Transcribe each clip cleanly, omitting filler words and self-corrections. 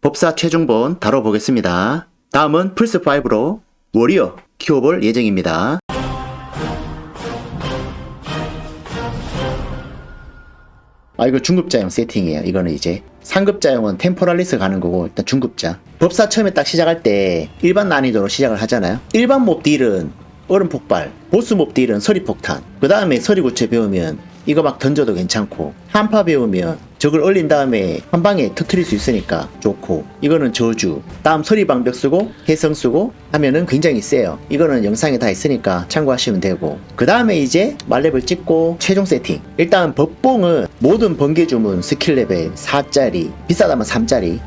법사 최종본 다뤄보겠습니다. 다음은 플스5로 워리어 키워볼 예정입니다. 이거 중급자용 세팅이에요. 이거는 이제 상급자용은 템포랄리스 가는 거고, 일단 중급자. 법사 처음에 딱 시작할 때 일반 난이도로 시작을 하잖아요. 일반 몹 딜은 얼음 폭발, 보스 몹 딜은 서리 폭탄, 그 다음에 서리 구체 배우면 이거 막 던져도 괜찮고, 한파 배우면 적을 얼린 다음에 한 방에 터트릴 수 있으니까 좋고, 이거는 저주, 다음 서리 방벽 쓰고 해성 쓰고 하면은 굉장히 세요. 이거는 영상에 다 있으니까 참고하시면 되고, 그 다음에 이제 말렙을 찍고 최종 세팅. 일단 법봉은 모든 번개 주문 스킬 레벨 4짜리, 비싸다면 3짜리,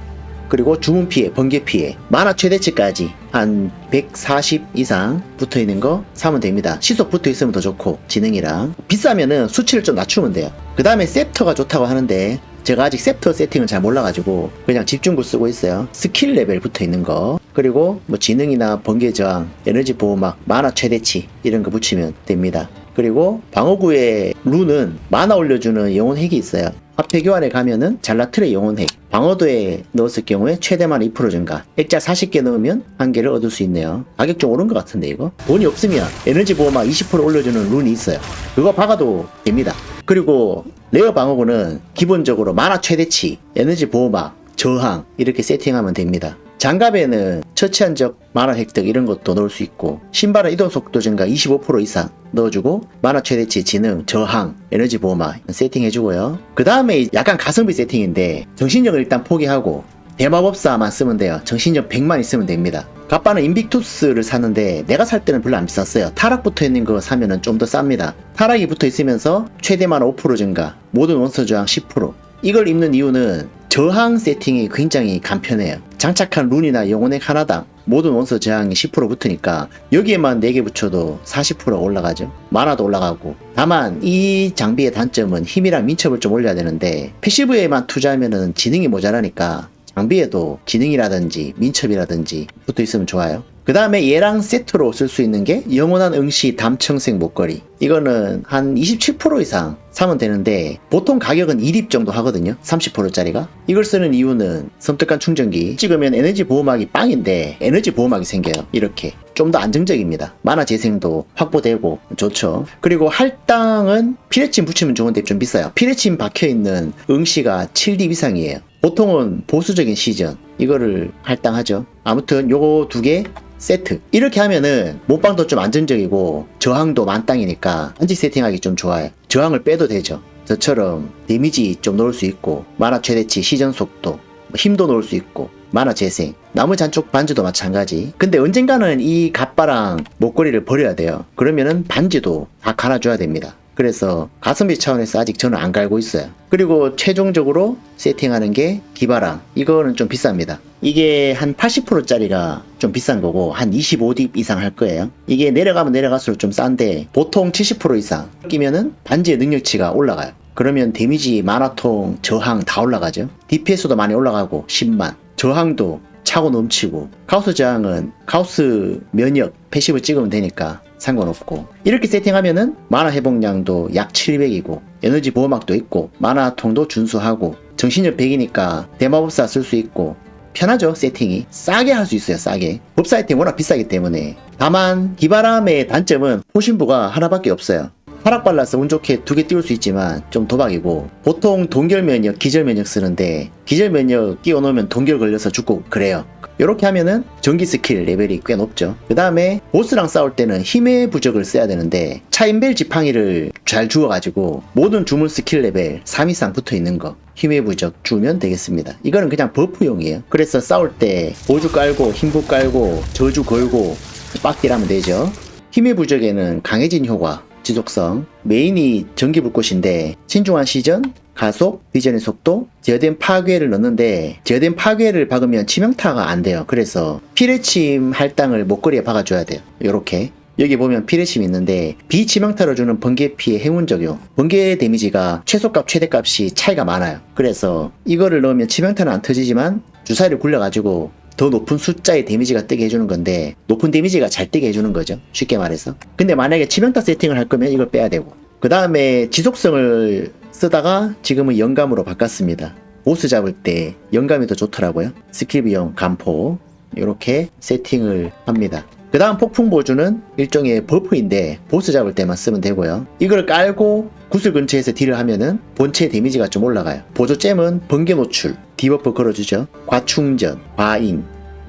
그리고 주문 피해, 번개 피해, 만화 최대치까지 한 140 이상 붙어있는 거 사면 됩니다. 시속 붙어있으면 더 좋고, 지능이랑. 비싸면은 수치를 좀 낮추면 돼요. 그 다음에 셉터가 좋다고 하는데 제가 아직 셉터 세팅을 잘 몰라가지고 그냥 집중구 쓰고 있어요. 스킬 레벨 붙어있는 거, 그리고 뭐 지능이나 번개 저항, 에너지 보호막, 만화 최대치 이런 거 붙이면 됩니다. 그리고 방어구의 룬은 만화 올려주는 영혼 핵이 있어요. 화폐 교환에 가면은 잘라틀의 영혼 핵, 방어도에 넣었을 경우에 최대 만화 2% 증가, 액자 40개 넣으면 1개를 얻을 수 있네요. 가격 좀 오른 것 같은데 이거? 돈이 없으면 에너지 보호막 20% 올려주는 룬이 있어요. 그거 박아도 됩니다. 그리고 레어 방어구는 기본적으로 만화 최대치, 에너지 보호막, 저항 이렇게 세팅하면 됩니다. 장갑에는 처치한 적 만화 획득 이런 것도 넣을 수 있고, 신발은 이동 속도 증가 25% 이상 넣어주고, 만화 최대치, 지능, 저항, 에너지 보호막 세팅해주고요. 그 다음에 약간 가성비 세팅인데 정신력을 일단 포기하고 대마법사만 쓰면 돼요. 정신력 100만 있으면 됩니다. 갑바는 인빅투스를 샀는데 내가 살 때는 별로 안 비쌌어요. 타락 붙어있는 거 사면은 좀 더 쌉니다. 타락이 붙어있으면서 최대 만화 5% 증가, 모든 원서 저항 10%. 이걸 입는 이유는 저항 세팅이 굉장히 간편해요. 장착한 룬이나 영혼액 하나당 모든 원서 저항이 10% 붙으니까 여기에만 4개 붙여도 40% 올라가죠. 만화도 올라가고. 다만 이 장비의 단점은 힘이랑 민첩을 좀 올려야 되는데, 패시브에만 투자하면은 지능이 모자라니까 장비에도 지능이라든지 민첩이라든지 붙어 있으면 좋아요. 그 다음에 얘랑 세트로 쓸 수 있는 게 영원한 응시 담청색 목걸이. 이거는 한 27% 이상 사면 되는데 보통 가격은 1입 정도 하거든요. 30%짜리가. 이걸 쓰는 이유는 섬뜩한 충전기 찍으면 에너지 보호막이 빵인데 에너지 보호막이 생겨요. 이렇게 좀 더 안정적입니다. 만화 재생도 확보되고 좋죠. 그리고 할당은 피레침 붙이면 좋은데 좀 비싸요. 피레침 박혀있는 응시가 7딥 이상이에요. 보통은 보수적인 시전 이거를 할당하죠. 아무튼 요거 2개 세트. 이렇게 하면은 몸빵도 좀 안정적이고 저항도 만땅이니까 한지 세팅하기 좀 좋아요. 저항을 빼도 되죠. 저처럼 데미지 좀 넣을 수 있고, 만화 최대치, 시전 속도, 힘도 넣을 수 있고, 만화 재생, 나무 잔쪽 반지도 마찬가지. 근데 언젠가는 이 갑바랑 목걸이를 버려야 돼요. 그러면은 반지도 다 갈아줘야 됩니다. 그래서 가성비 차원에서 아직 저는 안 갈고 있어요. 그리고 최종적으로 세팅하는 게 기바람. 이거는 좀 비쌉니다. 이게 한 80%짜리가 좀 비싼 거고 한 25딥 이상 할 거예요. 이게 내려가면 내려갈수록 좀 싼데 보통 70% 이상 끼면은 반지의 능력치가 올라가요. 그러면 데미지, 만화통, 저항 다 올라가죠. DPS도 많이 올라가고 10만. 저항도 차고 넘치고, 카오스 저항은 카오스 면역 패시브 찍으면 되니까 상관없고, 이렇게 세팅하면은 만화 회복량도 약 700이고 에너지 보호막도 있고 만화통도 준수하고 정신력 100이니까 대마법사 쓸 수 있고 편하죠. 세팅이 싸게 할 수 있어요. 싸게. 법사 아이템 워낙 비싸기 때문에. 다만 기바람의 단점은 포신부가 하나밖에 없어요. 하락 발라서 운 좋게 2개 띄울 수 있지만 좀 도박이고, 보통 동결 면역, 기절 면역 쓰는데 기절 면역 끼워 놓으면 동결 걸려서 죽고 그래요. 이렇게 하면은 전기 스킬 레벨이 꽤 높죠. 그 다음에 보스랑 싸울 때는 힘의 부적을 써야 되는데 차인벨 지팡이를 잘 주워가지고 모든 주문 스킬 레벨 3 이상 붙어 있는 거 힘의 부적 주면 되겠습니다. 이거는 그냥 버프용이에요. 그래서 싸울 때 보주 깔고 힘부 깔고 저주 걸고 빡딜하면 되죠. 힘의 부적에는 강해진 효과, 지속성, 메인이 전기불꽃인데 신중한 시전, 가속, 비전의 속도, 제어된 파괴를 넣는데 제어된 파괴를 박으면 치명타가 안 돼요. 그래서 피레침 할당을 목걸이에 박아줘야 돼요. 요렇게. 여기 보면 피레침이 있는데 비치명타로 주는 번개 피해 행운 적용, 번개 데미지가 최소값 최대값이 차이가 많아요. 그래서 이거를 넣으면 치명타는 안 터지지만 주사위를 굴려가지고 더 높은 숫자의 데미지가 뜨게 해주는 건데, 높은 데미지가 잘 뜨게 해주는 거죠. 쉽게 말해서. 근데 만약에 치명타 세팅을 할 거면 이걸 빼야 되고, 그 다음에 지속성을 쓰다가 지금은 영감으로 바꿨습니다. 보스 잡을 때 영감이 더 좋더라고요. 스킬 비용 감포 이렇게 세팅을 합니다. 그 다음 폭풍 보주는 일종의 버프인데 보스 잡을 때만 쓰면 되고요. 이걸 깔고 구슬 근처에서 딜을 하면은 본체 데미지가 좀 올라가요. 보조잼은 번개 노출, 디버프 걸어주죠. 과충전, 과잉,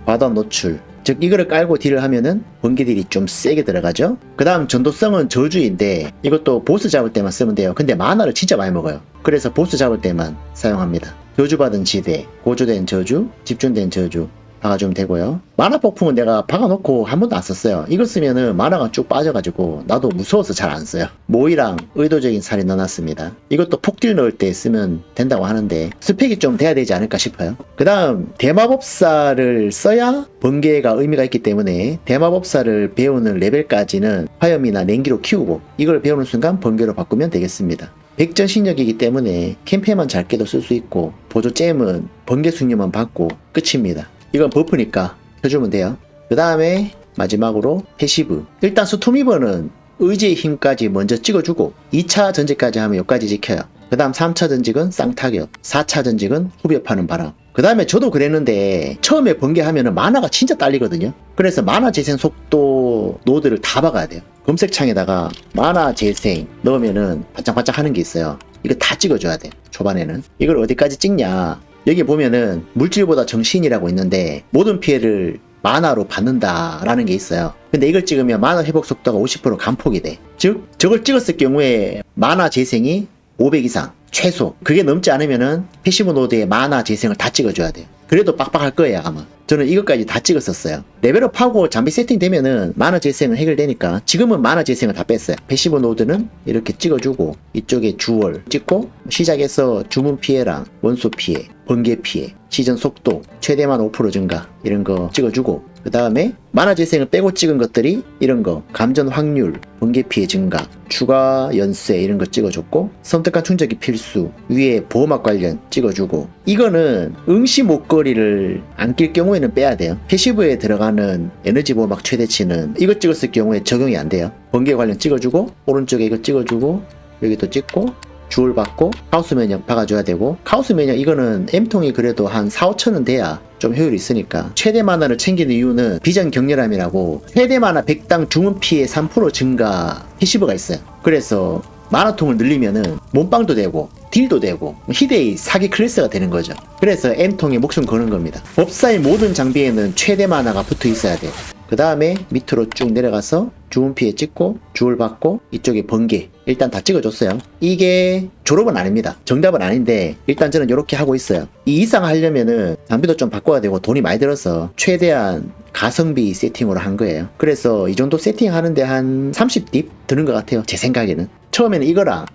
과도한 노출. 즉 이거를 깔고 딜을 하면은 번개 딜이 좀 세게 들어가죠. 그 다음 전도성은 저주인데 이것도 보스 잡을 때만 쓰면 돼요. 근데 마나를 진짜 많이 먹어요. 그래서 보스 잡을 때만 사용합니다. 저주받은 지대, 고조된 저주, 집중된 저주 박아주면 되고요. 마나 폭풍은 내가 박아놓고 한 번도 안 썼어요. 이걸 쓰면은 마나가 쭉 빠져가지고 나도 무서워서 잘 안 써요. 모이랑 의도적인 살이 넣어놨습니다. 이것도 폭딜 넣을 때 쓰면 된다고 하는데 스펙이 좀 돼야 되지 않을까 싶어요. 그 다음 대마법사를 써야 번개가 의미가 있기 때문에 대마법사를 배우는 레벨까지는 화염이나 냉기로 키우고 이걸 배우는 순간 번개로 바꾸면 되겠습니다. 백전 신력이기 때문에 캠페만 잘 깨도 쓸 수 있고 보조잼은 번개 숙련만 받고 끝입니다. 이건 버프니까 켜주면 돼요. 그 다음에 마지막으로 패시브. 일단 스톰이버는 의지의 힘까지 먼저 찍어주고 2차 전직까지 하면 여기까지 지켜요. 그 다음 3차 전직은 쌍타격, 4차 전직은 후벼파는 바람. 그 다음에 저도 그랬는데 처음에 번개하면은 마나가 진짜 딸리거든요. 그래서 마나 재생 속도 노드를 다 박아야 돼요. 검색창에다가 마나 재생 넣으면은 반짝반짝 하는 게 있어요. 이거 다 찍어줘야 돼. 초반에는. 이걸 어디까지 찍냐. 여기 보면은 물질보다 정신이라고 있는데 모든 피해를 마나로 받는다라는 게 있어요. 근데 이걸 찍으면 마나 회복 속도가 50% 감폭이 돼. 즉 저걸 찍었을 경우에 마나 재생이 500 이상 최소. 그게 넘지 않으면은 패시브 노드에 마나 재생을 다 찍어줘야 돼요. 그래도 빡빡할 거예요 아마. 저는 이것까지 다 찍었었어요. 레벨업하고 장비 세팅되면은 마나 재생은 해결되니까 지금은 마나 재생을 다 뺐어요. 패시브 노드는 이렇게 찍어주고 이쪽에 주월 찍고 시작해서 주문 피해랑 원소 피해, 번개 피해, 시전 속도, 최대만 5% 증가 이런 거 찍어주고 그 다음에 마나 재생을 빼고 찍은 것들이 이런 거 감전 확률, 번개 피해 증가, 추가 연쇄 이런 거 찍어줬고 섬뜩한 충전기 필수, 위에 보호막 관련 찍어주고 이거는 응시 목걸이를 안 낄 경우에는 빼야 돼요. 패시브에 들어가는 에너지 보호막 최대치는 이거 찍었을 경우에 적용이 안 돼요. 번개 관련 찍어주고 오른쪽에 이거 찍어주고 여기도 찍고 주얼 받고 카오스 면역 박아줘야 되고 카오스 면역 이거는 M통이 그래도 한 4-5천은 돼야 좀 효율이 있으니까 최대 만화를 챙기는 이유는 비전 격렬함이라고 최대 만화 100당 주문 피해 3% 증가 패시브가 있어요. 그래서 만화통을 늘리면은 몸빵도 되고 딜도 되고 희대의 사기 클래스가 되는 거죠. 그래서 M통에 목숨 거는 겁니다. 법사의 모든 장비에는 최대 만화가 붙어 있어야 돼요. 그 다음에 밑으로 쭉 내려가서 주문 피해 찍고 주얼 받고 이쪽에 번개 일단 다 찍어줬어요. 이게 졸업은 아닙니다. 정답은 아닌데 일단 저는 이렇게 하고 있어요. 이 이상 하려면은 장비도 좀 바꿔야 되고 돈이 많이 들어서 최대한 가성비 세팅으로 한 거예요. 그래서 이 정도 세팅하는데 한 30딥 드는 것 같아요. 제 생각에는. 처음에는 이거랑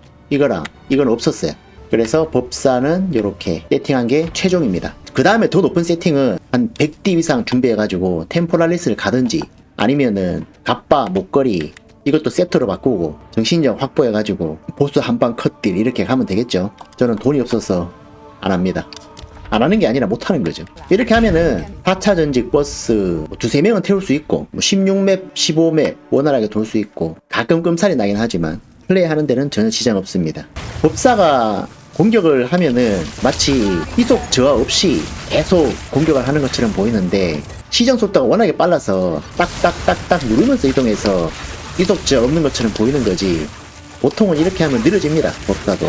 이건 없었어요. 그래서 법사는 이렇게 세팅한 게 최종입니다. 그 다음에 더 높은 세팅은 한 100딥 이상 준비해가지고 템포랄리스를 가든지 아니면은 갑바, 목걸이 이것도 세트로 바꾸고 정신력 확보해가지고 보스 한방 컷딜 이렇게 가면 되겠죠. 저는 돈이 없어서 안 합니다. 안 하는 게 아니라 못 하는 거죠. 이렇게 하면은 4차 전직 버스 2-3명은 태울 수 있고 16맵, 15맵 원활하게 돌 수 있고 가끔 끔살이 나긴 하지만 플레이하는 데는 전혀 지장 없습니다. 법사가 공격을 하면은 마치 희속 저하 없이 계속 공격을 하는 것처럼 보이는데 시전 속도가 워낙에 빨라서 딱딱딱딱 누르면서 이동해서 희속 저하 없는 것처럼 보이는 거지 보통은 이렇게 하면 느려집니다. 법사도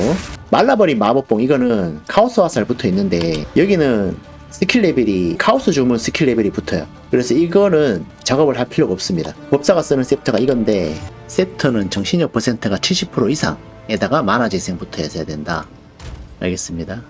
말라버린 마법봉 이거는 카오스 화살 붙어 있는데 여기는 스킬 레벨이 카오스 주문 스킬 레벨이 붙어요. 그래서 이거는 작업을 할 필요가 없습니다. 법사가 쓰는 셉터가 이건데 셉터는 정신력 퍼센트가 70% 이상에다가 만화 재생 붙어야 된다. 알겠습니다.